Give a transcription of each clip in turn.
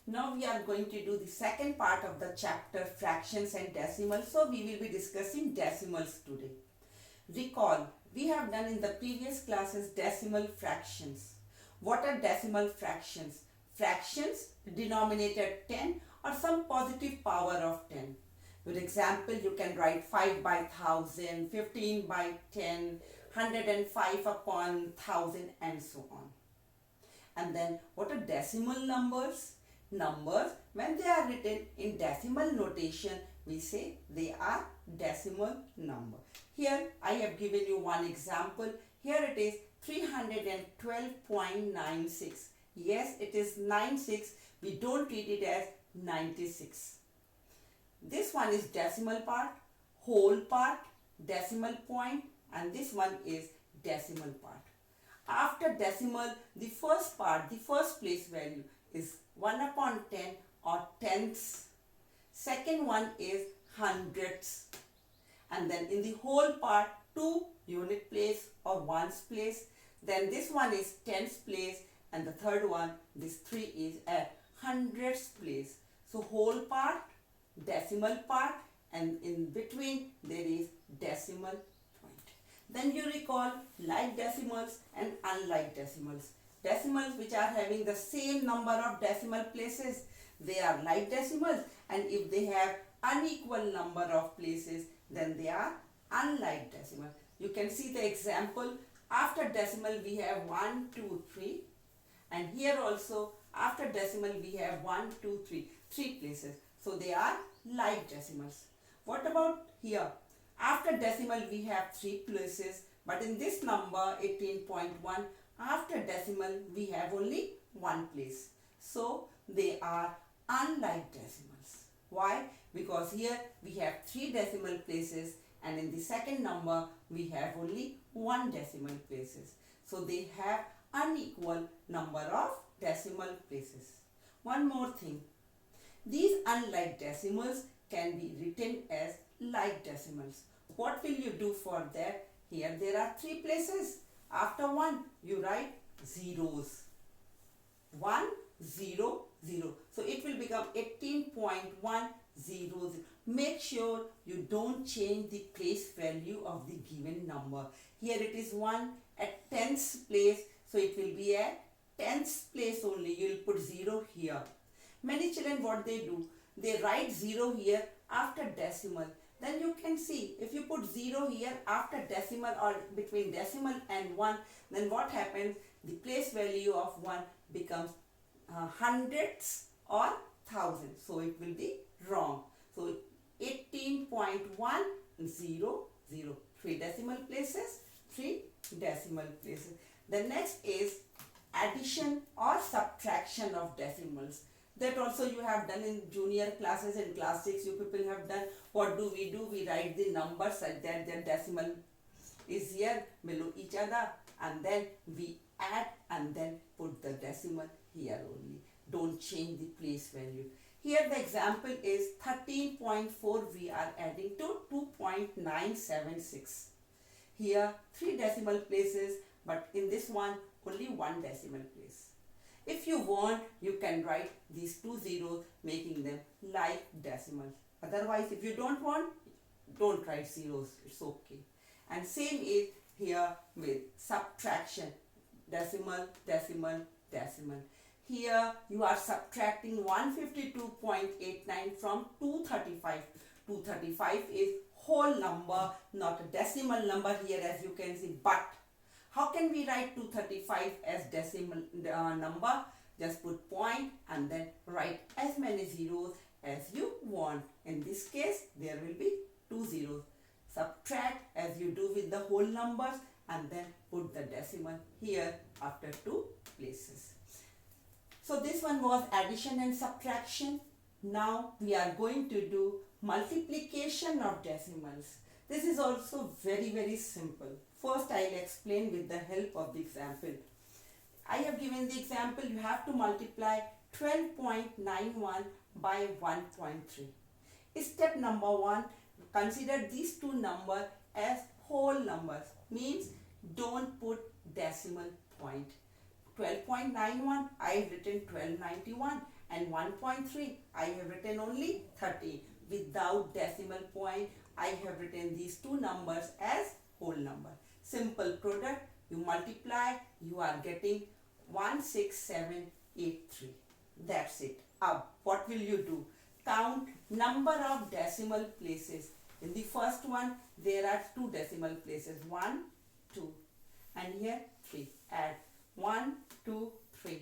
Now we are going to do the second part of the chapter fractions and decimals. So we will be discussing decimals today. Recall, we have done in the previous classes decimal fractions. What are decimal fractions? Fractions denominator 10 or some positive power of 10. For example, you can write 5 by 1000, 15 by 10, 105 upon 1000 and so on. And then what are decimal numbers? Numbers, when they are written in decimal notation, we say they are decimal number. Here I have given you one example. Here it is 312.96. Yes, it is 96. We don't treat it as 96. This one is decimal part, whole part, decimal point, and this one is decimal part. After decimal, the first part, the first place value is 1 upon 10 or tenths. Second one is hundredths. And then in the whole part, 2 unit place or ones place. Then this one is tenths place, and the third one, this 3 is at hundredths place. So whole part, decimal part, and in between there is decimal point. Then you recall like decimals and unlike decimals. Decimals which are having the same number of decimal places, they are like decimals, and if they have unequal number of places, then they are unlike decimal. You can see the example. After decimal we have 1, 2, 3, and here also after decimal we have 1, 2, 3, 3 places. So they are like decimals. What about here? After decimal we have 3 places, but in this number 18.1, after decimal we have only 1 place. So they are unlike decimals. Why? Because here we have 3 decimal places, and in the second number we have only 1 decimal places. So they have unequal number of decimal places. One more thing. These unlike decimals can be written as like decimals. What will you do for that? Here there are 3 places. After 1 you write zeros. 1, 0, 0. So it will become 18.100. Make sure you don't change the place value of the given number. Here it is 1 at tenths place. So it will be at tenths place only. You will put 0 here. Many children, what they do, they write 0 here after decimal. Then you can see, if you put 0 here after decimal or between decimal and 1, then what happens? The place value of 1 becomes hundredths or thousands. So it will be wrong. So 18.100. 3 decimal places, 3 decimal places. The next is addition or subtraction of decimals. That also you have done in junior classes. In class 6 you people have done. What do? We write the numbers such that their decimal is here below each other, and then we add and then put the decimal here only. Don't change the place value. Here the example is 13.4 we are adding to 2.976. Here 3 decimal places, but in this one only 1 decimal place. If you want, you can write these 2 zeros, making them like decimals. Otherwise, if you don't want, don't write zeros. It's okay. And same is here with subtraction. Decimal, decimal, decimal. Here you are subtracting 152.89 from 235. 235 is whole number, not a decimal number here, as you can see. But how can we write 235 as decimal number? Just put point and then write as many zeros as you want. In this case, there will be 2 zeros. Subtract as you do with the whole numbers, and then put the decimal here after 2 places. So this one was addition and subtraction. Now we are going to do multiplication of decimals. This is also very simple. First I will explain with the help of the example. I have given the example. You have to multiply 12.91 by 1.3. Step number 1, consider these 2 numbers as whole numbers. Means don't put decimal point. 12.91, I have written 1291, and 1.3, I have written only 30. Without decimal point, I have written these two numbers as whole number. Simple product, you multiply, you are getting 16783. That's it. What will you do? Count number of decimal places. In the first one, there are 2 decimal places. 1, 2. And here 3. Add 1, 2, 3.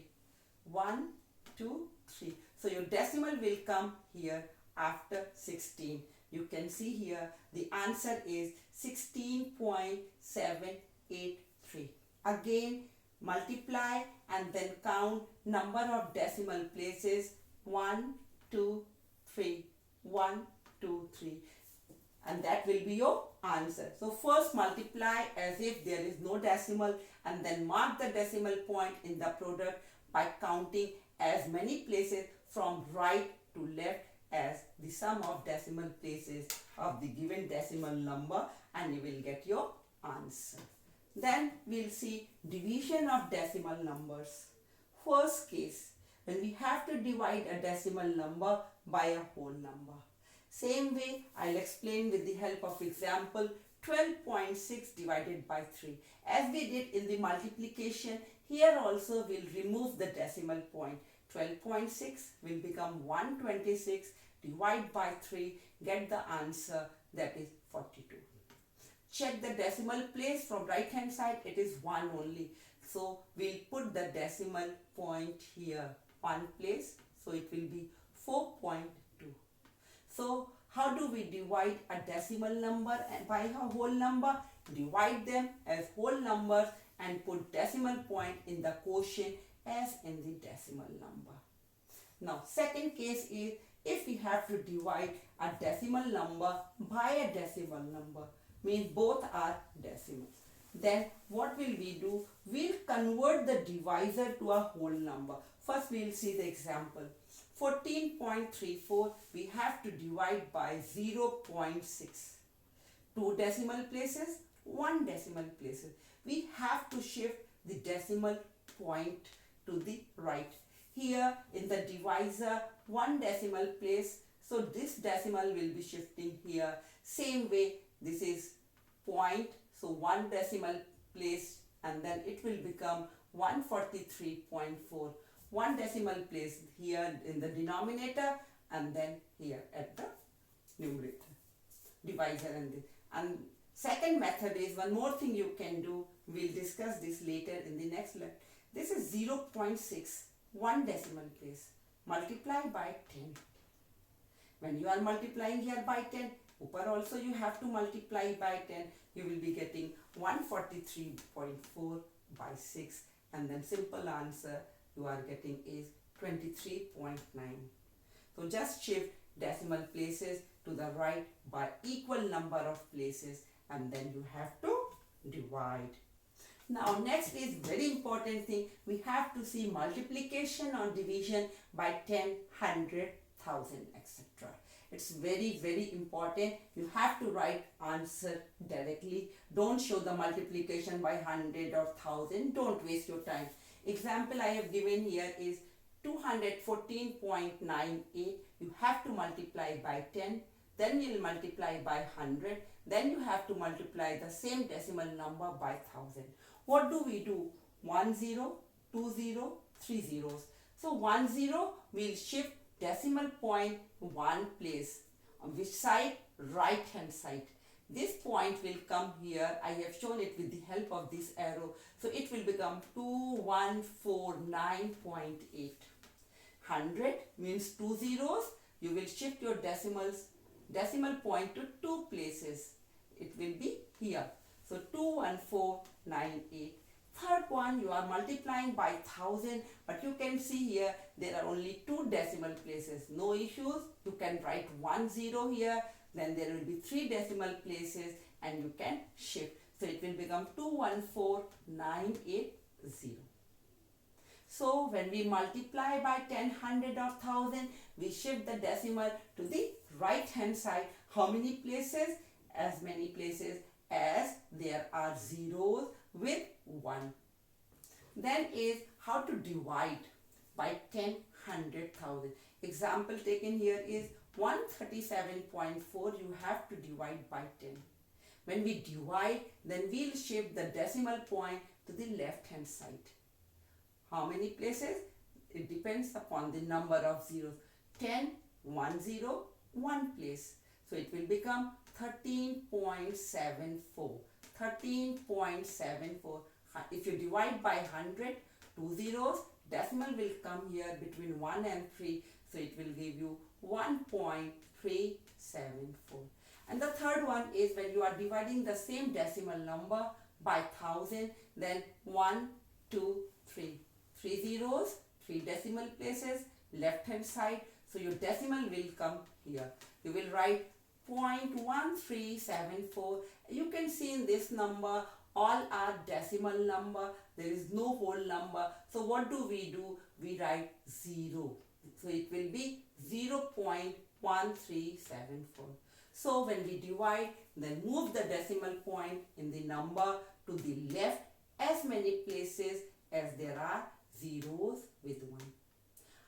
1, 2, 3. So your decimal will come here after 16. You can see here the answer is 16.783. Again, multiply and then count number of decimal places. 1, 2, 3. 1, 2, 3. And that will be your answer. So first multiply as if there is no decimal, and then mark the decimal point in the product by counting as many places from right to left as the sum of decimal places of the given decimal number, and you will get your answer. Then we'll see division of decimal numbers. First case, when we have to divide a decimal number by a whole number. Same way, I'll explain with the help of example 12.6 divided by 3. As we did in the multiplication, here also we'll remove the decimal point. 12.6 will become 126, divide by 3, get the answer, that is 42. Check the decimal place from right hand side, it is 1 only. So we'll put the decimal point here, 1 place, so it will be 4.2. So how do we divide a decimal number and by a whole number? Divide them as whole numbers and put decimal point in the quotient as in the decimal number. Now second case is if we have to divide a decimal number by a decimal number, means both are decimals. Then what will we do? We'll convert the divisor to a whole number. First we will see the example. 14.34 we have to divide by 0.6. 2 decimal places, 1 decimal places. We have to shift the decimal point to the right. Here in the divisor 1 decimal place, so this decimal will be shifting here. Same way this is point, so 1 decimal place and then it will become 143.4. 1 decimal place here in the denominator and then here at the numerator, divisor and this. And second method is one more thing you can do. We'll discuss this later in the next lecture. This is 0.6, 1 decimal place. Multiply by 10. When you are multiplying here by 10, upper also you have to multiply by 10. You will be getting 143.4 by 6, and then simple answer you are getting is 23.9. So just shift decimal places to the right by equal number of places and then you have to divide. Now next is very important thing. We have to see multiplication or division by 10, 100, 1000, etc. It's very, very important. You have to write answer directly. Don't show the multiplication by 100 or 1000. Don't waste your time. Example I have given here is 214.98. You have to multiply by 10. Then you will multiply by 100. Then you have to multiply the same decimal number by 1000. What do we do? 1 0, 2 0, 3 zeros. So 1 0 will shift decimal point 1 place. On which side? Right hand side. This point will come here. I have shown it with the help of this arrow. So it will become 2149.8. 100 means 2 zeros. You will shift your decimal point to 2 places. It will be here. So 21498. Third one, you are multiplying by 1000, but you can see here there are only 2 decimal places. No issues. You can write 1 0 here. Then there will be 3 decimal places and you can shift. So it will become 214980. So when we multiply by 10, 100 or 1000, we shift the decimal to the right hand side. How many places? As many places as there are zeros with 1. Then is how to divide by 10, 100,000. Example taken here is 137.4. You have to divide by 10. When we divide, then we'll shift the decimal point to the left hand side. How many places? It depends upon the number of zeros. 10, 1 0, 1 place. So it will become 13.74. 13.74. If you divide by 100, 2 zeros, decimal will come here between 1 and 3. So it will give you 1.374. And the third one is when you are dividing the same decimal number by 1000, then 1, 2, 3. 3 zeros, 3 decimal places, left hand side. So your decimal will come here. You will write 0.1374. You can see in this number all are decimal number. There is no whole number. So what do? We write 0. So it will be 0.1374. So when we divide, then move the decimal point in the number to the left as many places as there are zeros with 1.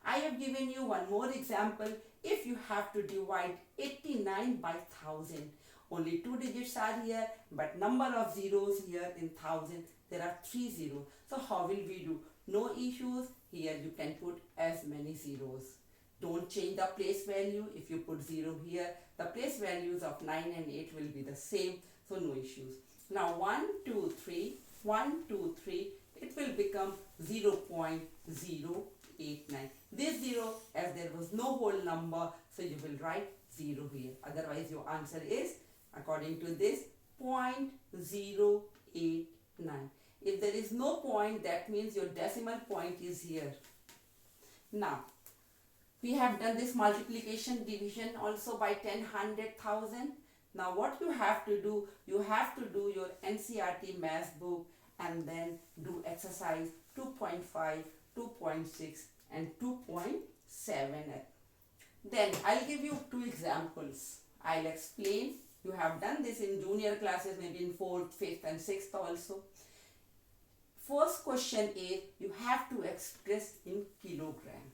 I have given you one more example. If you have to divide 89 by 1000, only 2 digits are here, but number of zeros here in 1000, there are 3 zeros. So how will we do? No issues. Here you can put as many zeros. Don't change the place value. If you put 0 here, the place values of 9 and 8 will be the same. So no issues. Now 1, 2, 3, 1, 2, 3, it will become 0.089. This 0, as there was no whole number, so you will write 0 here. Otherwise your answer is, according to this, 0.089. If there is no point, that means your decimal point is here. Now, we have done this multiplication division also by 10, 100,000. Now what you have to do, you have to do your NCERT math book and then do exercise 2.5, 2.6 and 2.7. Then I'll give you 2 examples. I'll explain. You have done this in junior classes, maybe in 4th, 5th and 6th also. First question is, you have to express in kilogram.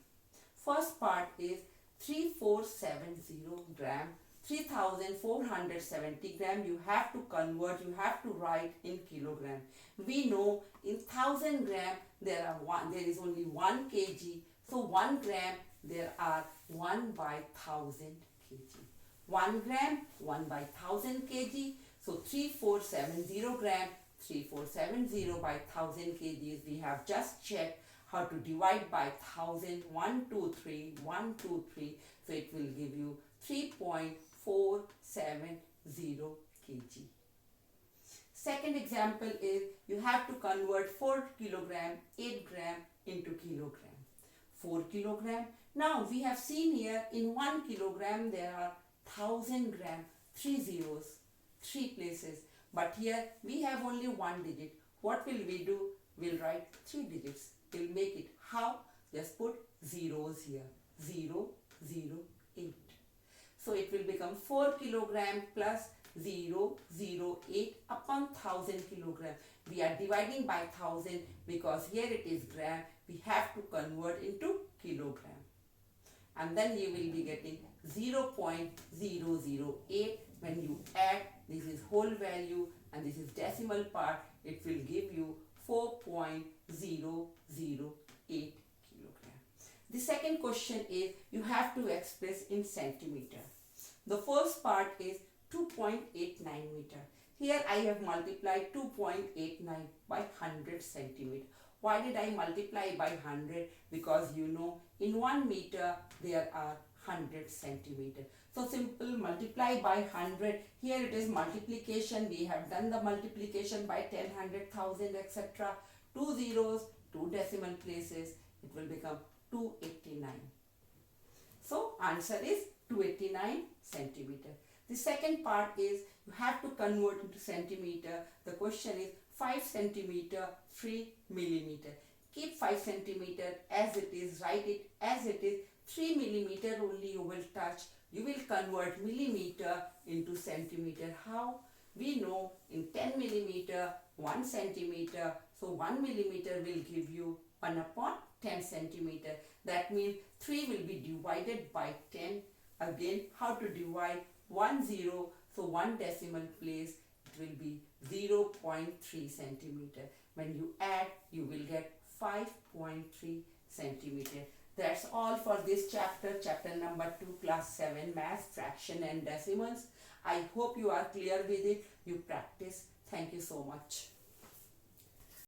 First part is 3470 gram, 3470 gram. You have to convert, you have to write in kilogram. We know in 1000 gram there is only 1 kg. So 1 gram there are 1 by 1000 kg. 1 gram 1 by 1000 kg. So 3470 gram, 3470 by 1000 kgs. We have just checked how to divide by 1000. 1, 2, 3, 1, 2, 3. So it will give you 3.470 kg. Second example is you have to convert 4 kilogram, 8 gram into kilogram. 4 kilogram. Now we have seen here in 1 kilogram there are 1000 gram, 3 zeros, 3 places. But here we have only 1 digit. What will we do? We'll write 3 digits. We'll make it how? Just put zeros here. 0, 0, 8. So it will become 4 kilogram plus 0, 0, 8 upon 1000 kilogram. We are dividing by 1000 because here it is gram. We have to convert into kilogram. And then you will be getting 0.008. When you add, this is whole value and this is decimal part, it will give you 4.008 kilogram. The second question is you have to express in centimeter. The first part is 2.89 meter. Here I have multiplied 2.89 by 100 centimeter. Why did I multiply by 100? Because you know in 1 meter there are 100 centimeter. So simple, multiply by 100. Here it is multiplication. We have done the multiplication by 10, 100,000, etc. 2 zeros, 2 decimal places. It will become 289. So answer is 289 centimeter. The second part is you have to convert into centimeter. The question is 5 centimeter, 3 millimeter. Keep 5 centimeter as it is, write it as it is. 3 millimeter only you will touch. You will convert millimeter into centimeter. How? We know in 10 millimeter, 1 centimeter. So 1 millimeter will give you 1 upon 10 centimeter. That means 3 will be divided by 10. Again, how to divide 1 0? So 1 decimal place, it will be 0.3 centimeter. When you add, you will get 5.3 centimeter. That's all for this chapter, chapter number 2, class 7 math, fraction and decimals. I hope you are clear with it. You practice. Thank you so much.